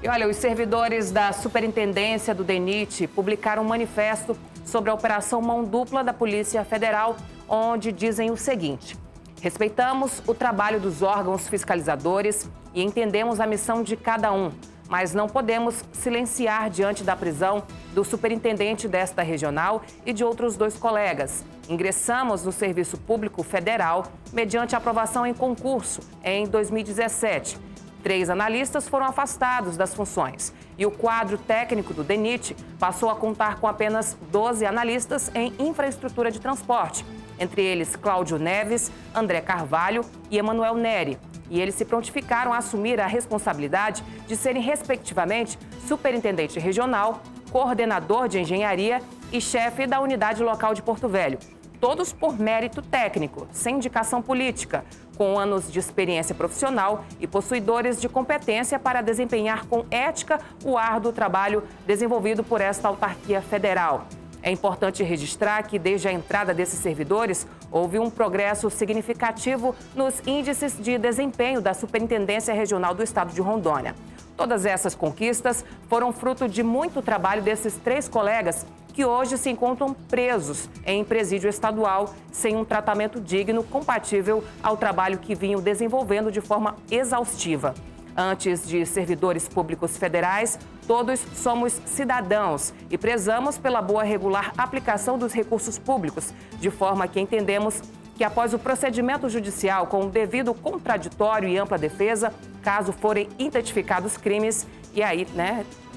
E olha, os servidores da Superintendência do DENIT publicaram um manifesto sobre a Operação Mão Dupla da Polícia Federal, onde dizem o seguinte: respeitamos o trabalho dos órgãos fiscalizadores e entendemos a missão de cada um, mas não podemos silenciar diante da prisão do superintendente desta regional e de outros 2 colegas. Ingressamos no Serviço Público Federal mediante aprovação em concurso em 2017. 3 analistas foram afastados das funções e o quadro técnico do DENIT passou a contar com apenas 12 analistas em infraestrutura de transporte, entre eles Cláudio Neves, André Carvalho e Emanuel Neri. E eles se prontificaram a assumir a responsabilidade de serem, respectivamente, superintendente regional, coordenador de engenharia e chefe da unidade local de Porto Velho. Todos por mérito técnico, sem indicação política, com anos de experiência profissional e possuidores de competência para desempenhar com ética o árduo trabalho desenvolvido por esta autarquia federal. É importante registrar que, desde a entrada desses servidores, houve um progresso significativo nos índices de desempenho da Superintendência Regional do Estado de Rondônia. Todas essas conquistas foram fruto de muito trabalho desses 3 colegas que hoje se encontram presos em presídio estadual, sem um tratamento digno compatível ao trabalho que vinham desenvolvendo de forma exaustiva. Antes de servidores públicos federais, todos somos cidadãos e prezamos pela boa e regular aplicação dos recursos públicos, de forma que entendemos que, após o procedimento judicial com o devido contraditório e ampla defesa, caso forem identificados crimes, e aí,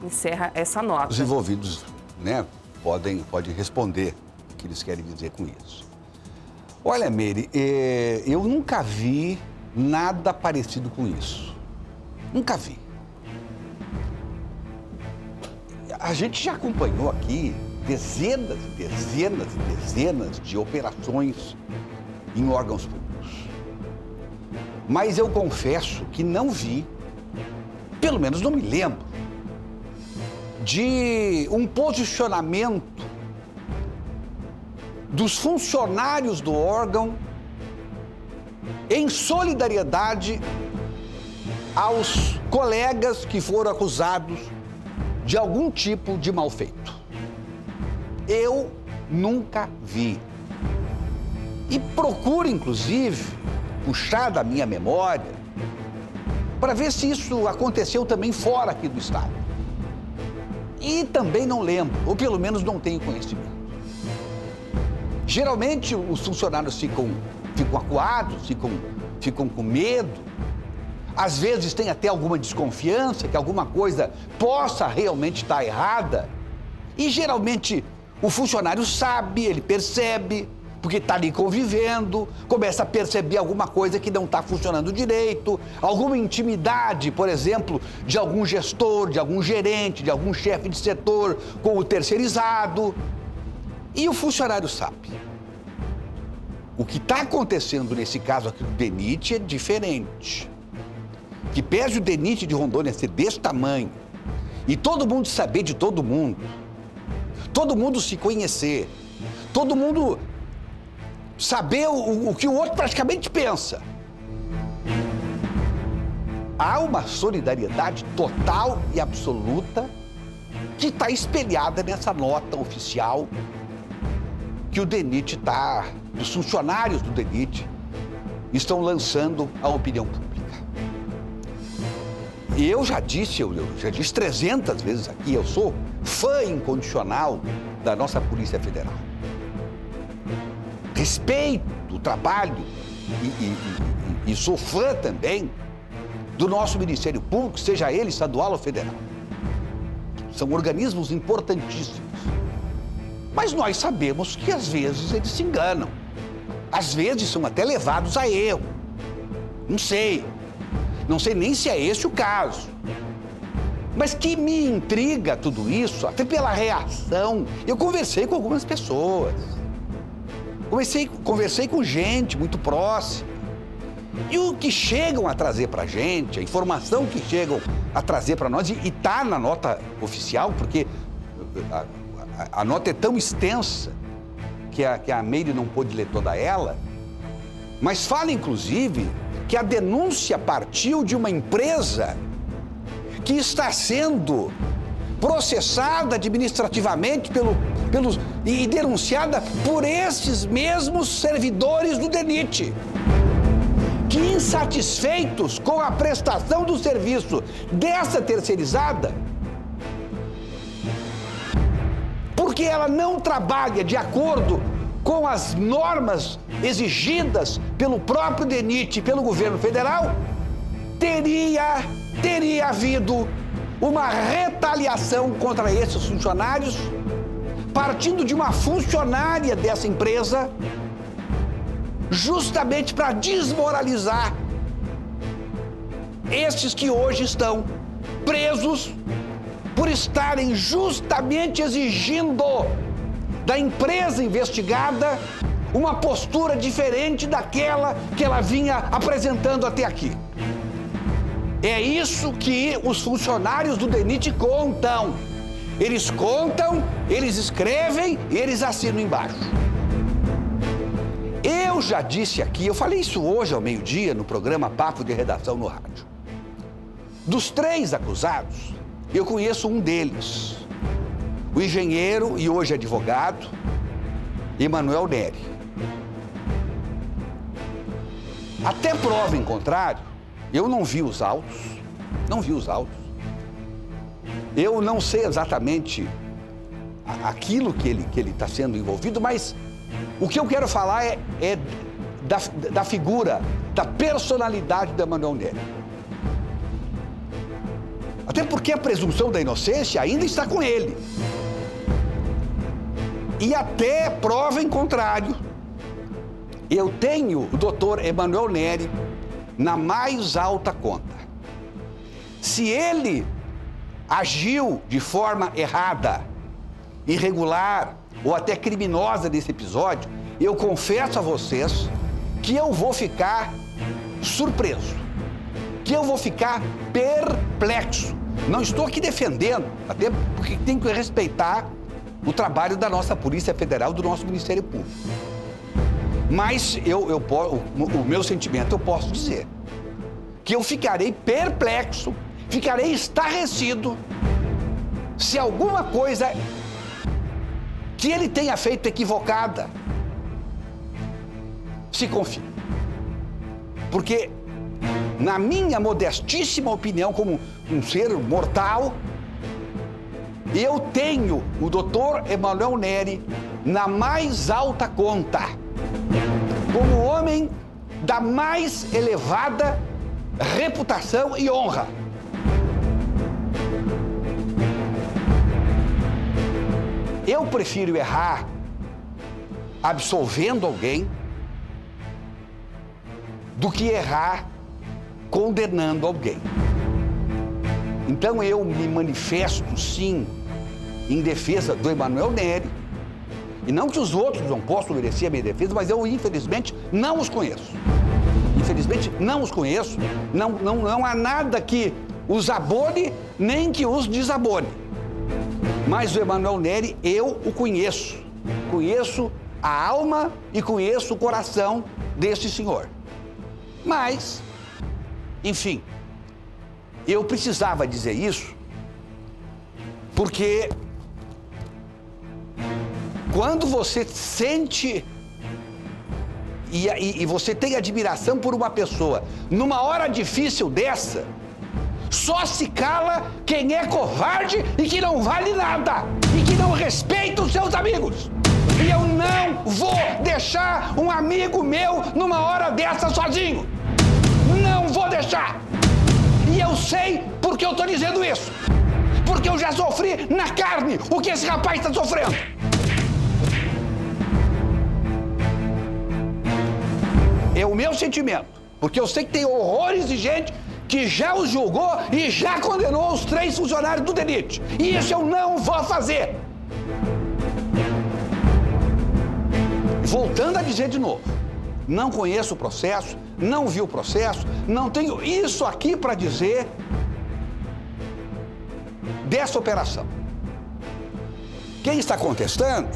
encerra essa nota. Os envolvidos, podem responder o que eles querem dizer com isso. Olha, Meire, eu nunca vi nada parecido com isso. Nunca vi. A gente já acompanhou aqui dezenas de operações em órgãos públicos. Mas eu confesso que não vi, pelo menos não me lembro, de um posicionamento dos funcionários do órgão em solidariedade aos colegas que foram acusados de algum tipo de mal feito. Eu nunca vi. E procuro, inclusive, puxar da minha memória para ver se isso aconteceu também fora aqui do estado. E também não lembro, ou pelo menos não tenho conhecimento. Geralmente os funcionários ficam acuados, ficam com medo. Às vezes tem até alguma desconfiança que alguma coisa possa realmente estar errada. E geralmente o funcionário sabe, ele percebe, porque está ali convivendo, começa a perceber alguma coisa que não está funcionando direito, alguma intimidade, por exemplo, de algum gestor, de algum gerente, de algum chefe de setor com o terceirizado. E o funcionário sabe. O que está acontecendo nesse caso aqui do DENIT é diferente. Que pese o DENIT de Rondônia ser desse tamanho e todo mundo saber de todo mundo se conhecer, todo mundo saber o que o outro praticamente pensa. Há uma solidariedade total e absoluta que está espelhada nessa nota oficial que o DENIT os funcionários do DENIT estão lançando à opinião pública. E eu já disse 300 vezes aqui, eu sou fã incondicional da nossa Polícia Federal. Respeito o trabalho e sou fã também do nosso Ministério Público, seja ele estadual ou federal. São organismos importantíssimos. Mas nós sabemos que às vezes eles se enganam. Às vezes são até levados a erro. Não sei nem se é esse o caso. Mas que me intriga tudo isso, até pela reação. Eu conversei com algumas pessoas. Conversei com gente muito próxima. E o que chegam a trazer pra gente, a informação que chegam a trazer para nós, e tá na nota oficial, porque a nota é tão extensa que a Meire não pôde ler toda ela, mas fala, inclusive, que a denúncia partiu de uma empresa que está sendo processada administrativamente e denunciada por esses mesmos servidores do DENIT, que, insatisfeitos com a prestação do serviço dessa terceirizada, porque ela não trabalha de acordo com as normas exigidas pelo próprio DENIT e pelo governo federal, teria havido uma retaliação contra esses funcionários, partindo de uma funcionária dessa empresa, justamente para desmoralizar esses que hoje estão presos por estarem justamente exigindo da empresa investigada uma postura diferente daquela que ela vinha apresentando até aqui. É isso que os funcionários do DENIT contam. Eles contam, eles escrevem e eles assinam embaixo. Eu já disse aqui, eu falei isso hoje ao meio-dia no programa Papo de Redação no rádio. Dos 3 acusados, eu conheço um deles, o engenheiro e hoje advogado, Emanuel Neri. Até prova em contrário, eu não vi os autos, Eu não sei exatamente aquilo que ele está sendo envolvido, mas o que eu quero falar é da figura, da personalidade do Emanuel Neri. Até porque a presunção da inocência ainda está com ele. E até prova em contrário, eu tenho o doutor Emanuel Neri na mais alta conta. Se ele agiu de forma errada, irregular ou até criminosa nesse episódio, eu confesso a vocês que eu vou ficar surpreso, que eu vou ficar perplexo. Não estou aqui defendendo, até porque tem que respeitar o trabalho da nossa Polícia Federal, do nosso Ministério Público. Mas o meu sentimento, eu posso dizer que eu ficarei perplexo, ficarei estarrecido se alguma coisa que ele tenha feito equivocada se confirma. Porque, na minha modestíssima opinião, como um ser mortal, eu tenho o doutor Emanuel Neri na mais alta conta, como homem da mais elevada reputação e honra. Eu prefiro errar absolvendo alguém do que errar condenando alguém. Então eu me manifesto, sim, em defesa do Emanuel Neri, e não que os outros não possam merecer a minha defesa, mas eu, infelizmente, não os conheço. Infelizmente, não os conheço. Não há nada que os abone, nem que os desabone. Mas o Emanuel Neri, eu o conheço. Conheço a alma e conheço o coração desse senhor. Mas, enfim, eu precisava dizer isso porque quando você sente e você tem admiração por uma pessoa numa hora difícil dessa, só se cala quem é covarde e que não vale nada e que não respeita os seus amigos. E eu não vou deixar um amigo meu numa hora dessa sozinho. Não vou deixar. E eu sei porque eu estou dizendo isso. Porque eu já sofri na carne o que esse rapaz está sofrendo. É o meu sentimento. Porque eu sei que tem horrores de gente que já os julgou e já condenou os 3 funcionários do DENIT. E isso eu não vou fazer. Voltando a dizer de novo, não conheço o processo, não vi o processo, não tenho isso aqui para dizer dessa operação. Quem está contestando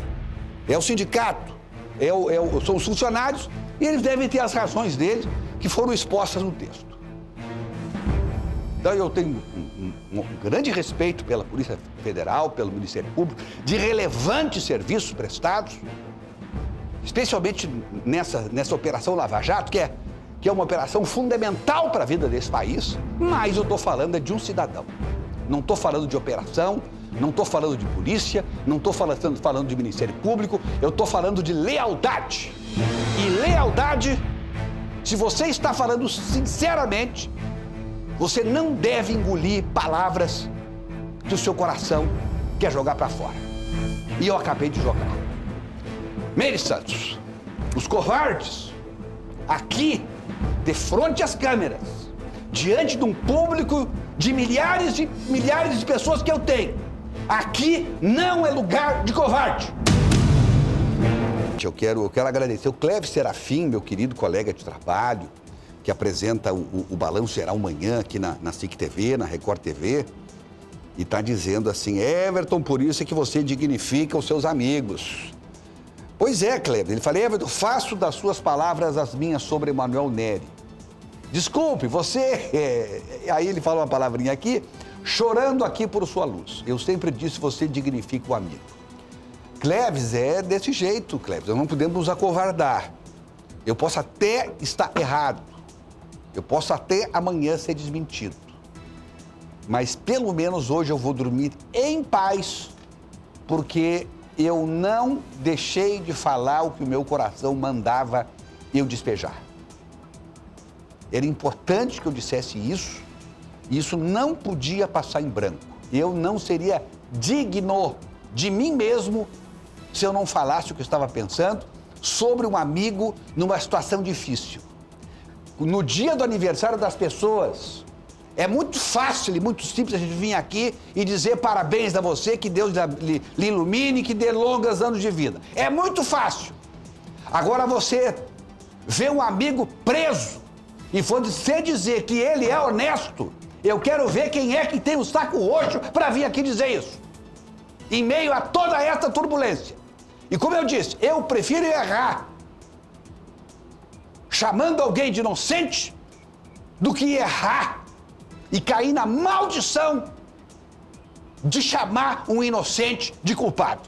é o sindicato, são os funcionários, e eles devem ter as razões deles que foram expostas no texto. Então eu tenho um grande respeito pela Polícia Federal, pelo Ministério Público, de relevantes serviços prestados, especialmente nessa Operação Lava Jato, que é uma operação fundamental para a vida desse país, mas eu estou falando de um cidadão. Não estou falando de operação, não estou falando de polícia, não estou falando de Ministério Público, eu estou falando de lealdade. E lealdade, se você está falando sinceramente, você não deve engolir palavras que o seu coração quer jogar para fora. E eu acabei de jogar. Meire Santos, os covardes, aqui, de frente às câmeras, diante de um público de milhares e milhares de pessoas que eu tenho, aqui não é lugar de covarde. Eu quero agradecer o Clévis Serafim, meu querido colega de trabalho, que apresenta o Balanço Geral Manhã aqui na SIC TV, na Record TV, e está dizendo assim: Everton, por isso é que você dignifica os seus amigos. Pois é, Clévis, ele fala: Everton, faço das suas palavras as minhas sobre Emanuel Nery. Desculpe, você... Aí ele fala uma palavrinha aqui, chorando aqui por sua luz. Eu sempre disse, você dignifica o amigo. Clévis, é desse jeito, Clévis, nós não podemos nos acovardar. Eu posso até estar errado, eu posso até amanhã ser desmentido, mas pelo menos hoje eu vou dormir em paz, porque eu não deixei de falar o que o meu coração mandava eu despejar. Era importante que eu dissesse isso, e isso não podia passar em branco. Eu não seria digno de mim mesmo se eu não falasse o que eu estava pensando sobre um amigo numa situação difícil. No dia do aniversário das pessoas, é muito fácil e muito simples a gente vir aqui e dizer parabéns a você, que Deus lhe ilumine, que dê longos anos de vida. É muito fácil. Agora você vê um amigo preso e você dizer que ele é honesto, eu quero ver quem é que tem o saco roxo para vir aqui dizer isso. Em meio a toda essa turbulência. E como eu disse, eu prefiro errar chamando alguém de inocente do que errar e cair na maldição de chamar um inocente de culpado.